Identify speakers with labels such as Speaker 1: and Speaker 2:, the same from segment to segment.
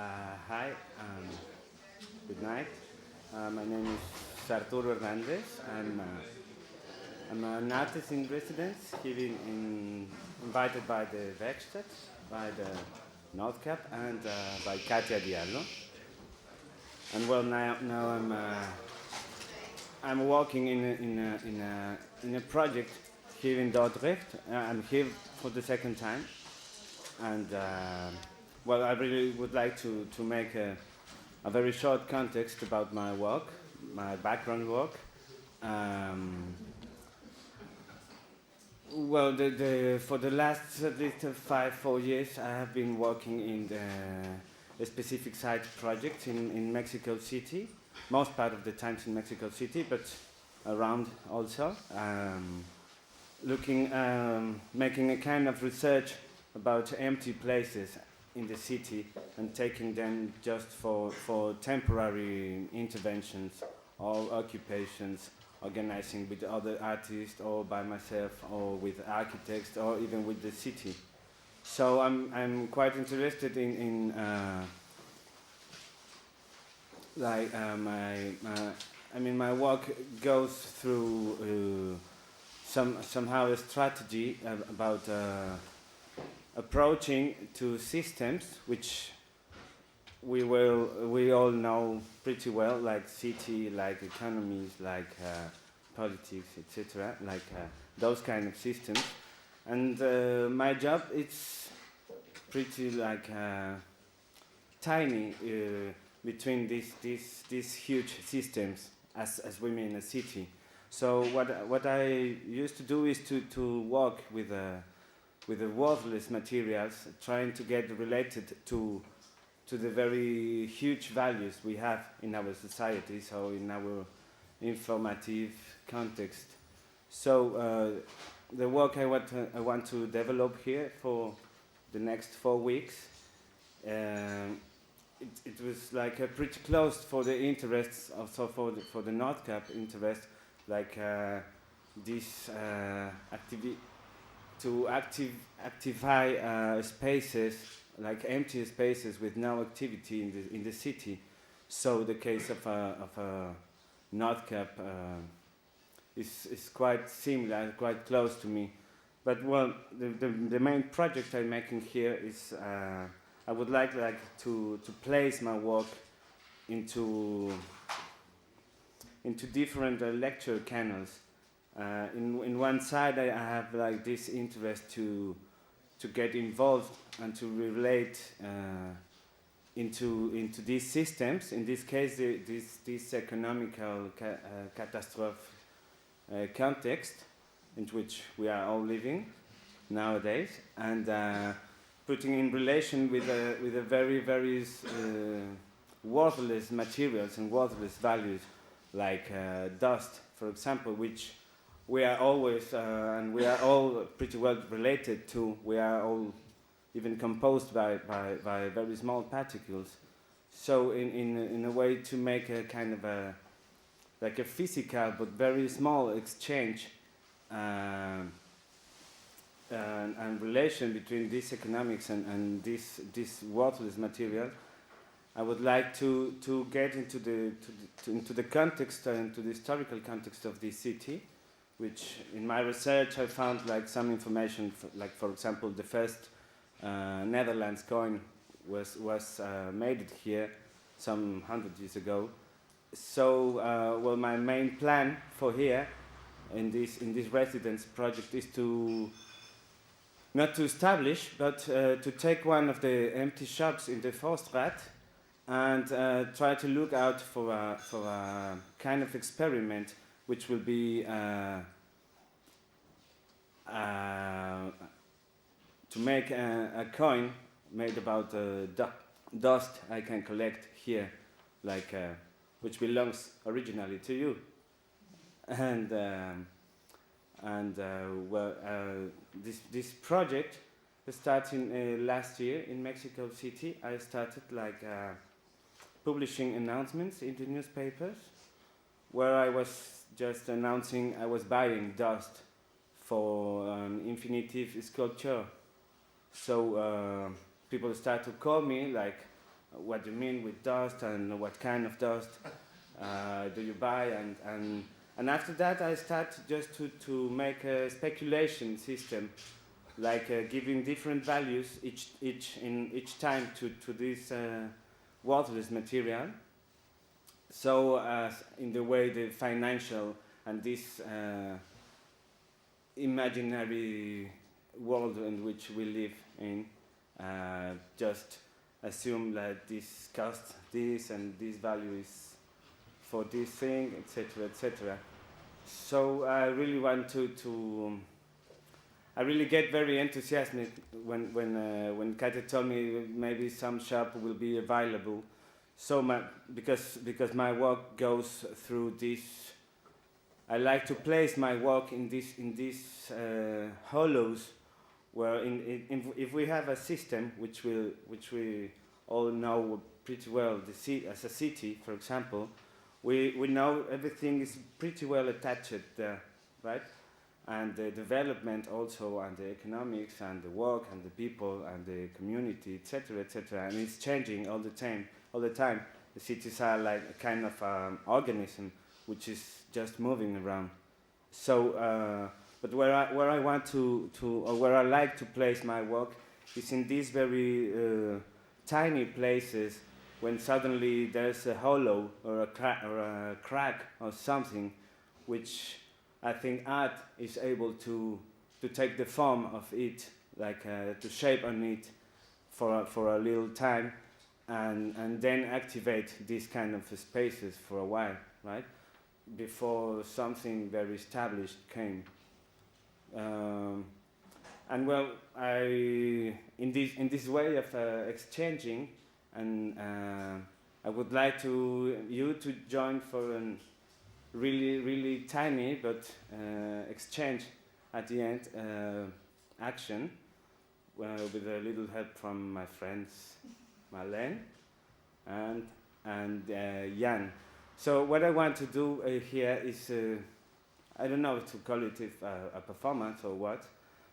Speaker 1: Hi, good night. My name is Arturo Hernández. I'm an artist in residence here invited by the Werkstatt, by the North Cap, and by Katia Diallo. And well, now I'm working in a project here in Dordrecht. I'm here for the second time, and well, I really would like to make a very short context about my work, my background work. Well, for the last at least 4 years, I have been working in a specific site project in Mexico City. Most part of the times in Mexico City, but around also. Making a kind of research about empty places in the city and taking them just for temporary interventions or occupations, organizing with other artists or by myself or with architects or even with the city. So I'm quite interested in my work goes through somehow a strategy about approaching to systems which we all know pretty well, like city, like economies, like politics, etc., like those kind of systems. And my job it's pretty like tiny between these huge systems as women in a city. So what I used to do is to work with the worthless materials, trying to get related to the very huge values we have in our society, so in our informative context. So the work I want to develop here for the next 4 weeks, it was like pretty close for the interests, also for the North Cap interest, like this to activate spaces, like empty spaces with no activity in the city. So the case of a North Cap is quite similar, quite close to me. But well, the main project I'm making here is I would like to place my work into different lecture channels. In one side, I have like this interest to get involved and to relate into these systems. In this case, this economical catastrophe context in which we are all living nowadays, and putting in relation with a very worthless materials and worthless values, like dust, for example, which we are always, and we are all pretty well related to. We are all even composed by very small particles. So in a way to make a kind of like a physical but very small exchange and relation between this economics and this worthless material, I would like to get into the context and to the historical context of this city, which in my research I found like some information, like for example the first Netherlands coin was made here some 100 years ago. So well, my main plan for here in this residence project is to not to establish, but to take one of the empty shops in the Forstrat and try to look out for a kind of experiment which will be to make a coin made about dust I can collect here, like which belongs originally to you. And well, this project started last year in Mexico City. I started like publishing announcements in the newspapers, where I was just announcing I was buying dust for an infinitive sculpture. So people start to call me like, what you mean with dust and what kind of dust do you buy, and after that I start just to make a speculation system, like giving different values each time to this worthless material. So in the way the financial and this imaginary world in which we live in just assume that this costs this and this value is for this thing, etc., etc. So I really want to I really get very enthusiastic when Kate told me maybe some shop will be available. So because my work goes through this, I like to place my work in these hollows, where if we have a system which we all know pretty well, as a city, for example, we know everything is pretty well attached there, right? And the development also, and the economics, and the work, and the people, and the community, etc., etc. And it's changing all the time. All the time, the cities are like a kind of organism which is just moving around. So, but where I want to or where I like to place my work is in these very tiny places, when suddenly there's a hollow or a crack or something, which I think art is able to take the form of it, like to shape on it for a little time, and then activate these kind of spaces for a while, right? Before something very established came. And well, in this way of exchanging, and I would like you to join for a really tiny but exchange at the end action, with a little help from my friends Marlene and Jan. So what I want to do here is, I don't know to call it a performance or what,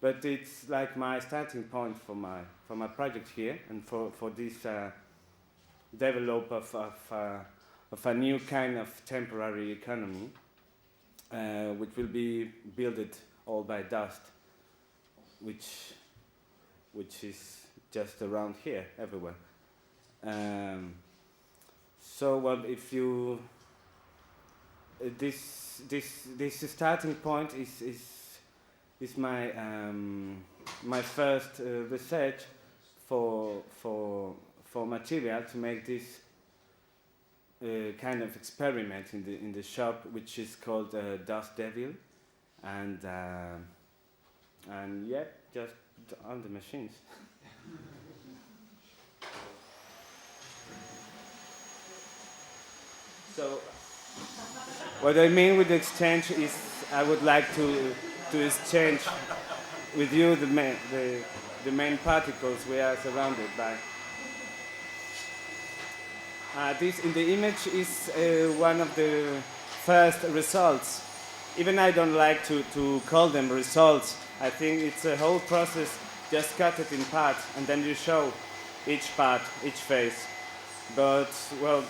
Speaker 1: but it's like my starting point for my project here, and for this develop of a new kind of temporary economy, which will be built all by dust, which is just around here, everywhere. So well, if you this starting point is my my first research for material to make this kind of experiment in the shop, which is called Dust Devil, and yeah, just on the machines. So, what I mean with exchange is, I would like to exchange with you the main particles we are surrounded by. This in the image is one of the first results. Even I don't like to call them results. I think it's a whole process. Just cut it in parts, and then you show each part, each phase. But well,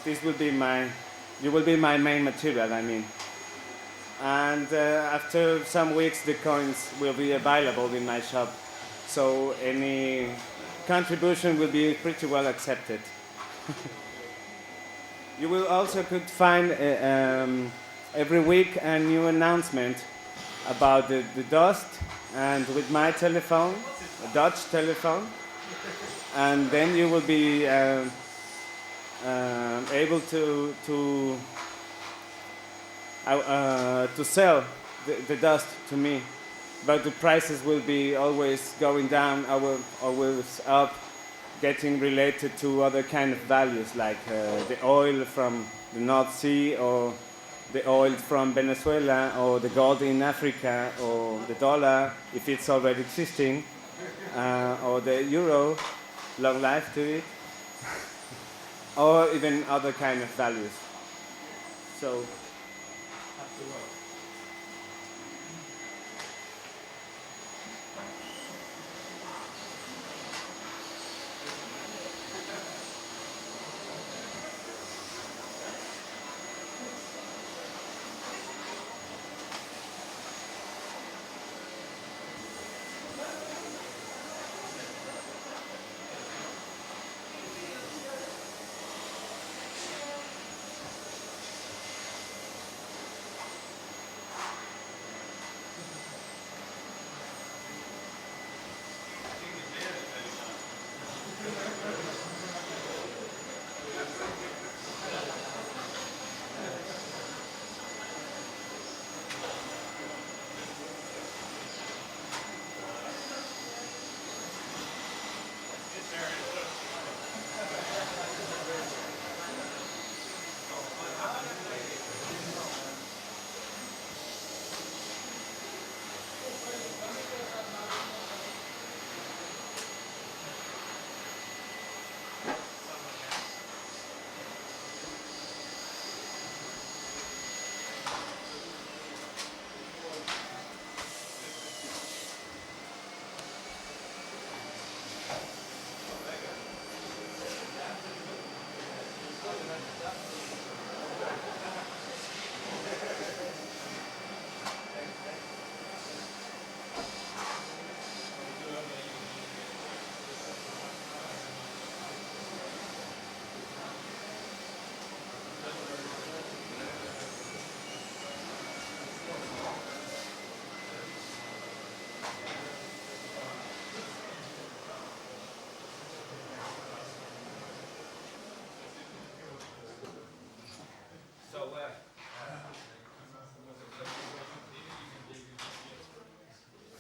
Speaker 1: you will be my main material, I mean. And after some weeks, the coins will be available in my shop. So any contribution will be pretty well accepted. You will also could find every week a new announcement about the dust, and with my telephone, a Dutch telephone, and then you will be able to sell the dust to me, but the prices will be always going down, always up, getting related to other kind of values, like the oil from the North Sea, or the oil from Venezuela, or the gold in Africa, or the dollar, if it's already existing, or the euro, long life to it, or even other kind of values. So.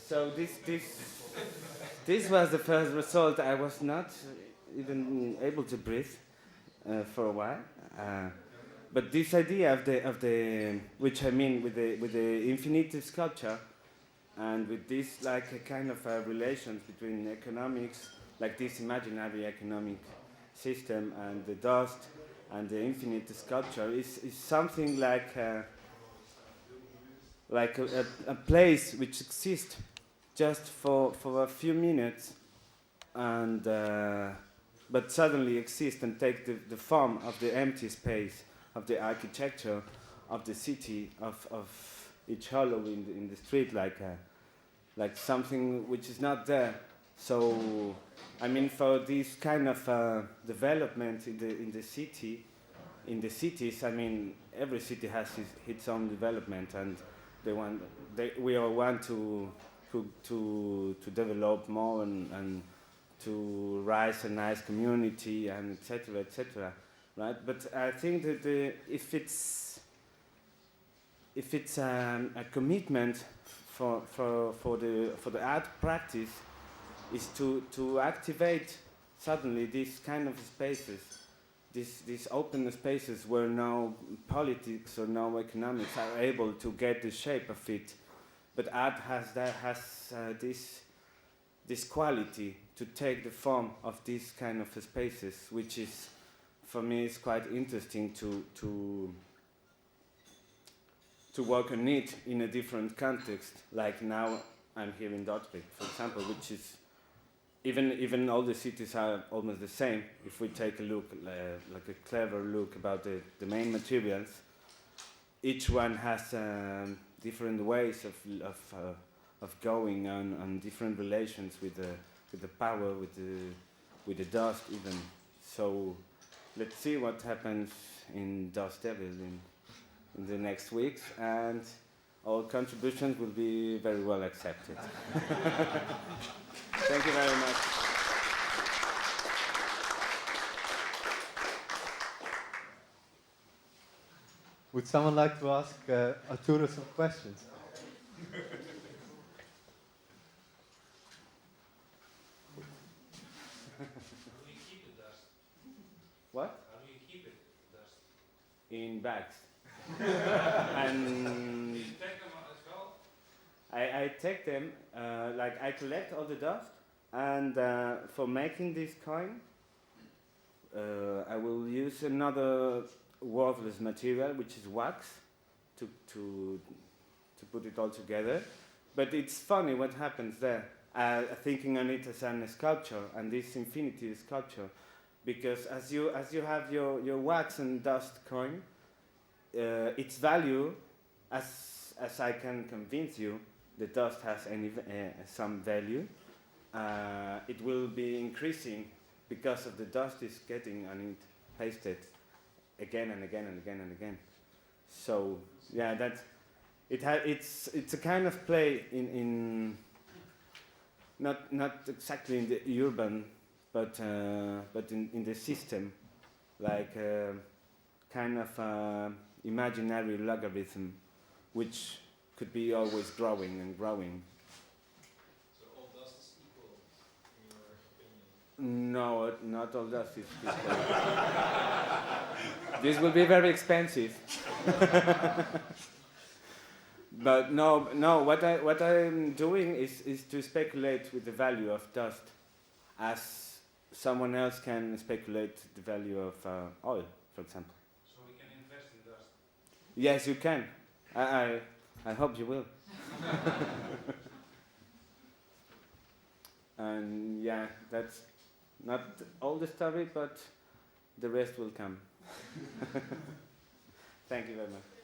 Speaker 1: So this was the first result. I was not even able to breathe for a while. But this idea of the which I mean with the infinite sculpture, and with this like a kind of relations between economics, like this imaginary economic system, and the dust and the infinite sculpture is something like a place which exists just for a few minutes, and but suddenly exist and take the form of the empty space of the architecture of the city, of each hollow in the street, like something which is not there. So I mean, for this kind of development in the cities, I mean, every city has its own development, and we all want to develop more and to rise a nice community, and etc., right? But I think that if it's a commitment for the art practice, is to activate suddenly these kind of spaces, these open spaces where no politics or no economics are able to get the shape of it. But art has this quality to take the form of these kind of spaces, which is, for me, is quite interesting to work on it in a different context. Like now, I'm here in Dordrecht, for example, which is even all the cities are almost the same. If we take a look, like a clever look about the main materials, each one has different ways of going on different relations with the power, with the dust even. So let's see what happens in Dust Devil in the next weeks, and all contributions will be very well accepted. Thank you very much.
Speaker 2: Would someone like to ask Arturo some questions?
Speaker 3: How do you keep the dust?
Speaker 1: What?
Speaker 3: How do you keep it, dust?
Speaker 1: In bags. And
Speaker 3: Do you take them as well?
Speaker 1: I take them, like I collect all the dust, and for making this coin, I will use another worthless material, which is wax, to put it all together. But it's funny what happens there, thinking on it as a sculpture, and this infinity sculpture, because as you have your wax and dust coin, its value, as I can convince you, the dust has some value. It will be increasing because of the dust is getting on it pasted again and again and again and again. So yeah, it's a kind of play in not exactly in the urban, but in the system, like kind of imaginary logarithm, which could be always growing and growing.
Speaker 3: So all dust is equal, in your opinion?
Speaker 1: No, not all dust is equal. This will be very expensive. But no. What I'm doing is to speculate with the value of dust, as someone else can speculate the value of oil, for example.
Speaker 3: So we can invest in dust?
Speaker 1: Yes, you can. I hope you will. And yeah, that's not all the story, but the rest will come. Thank you very much.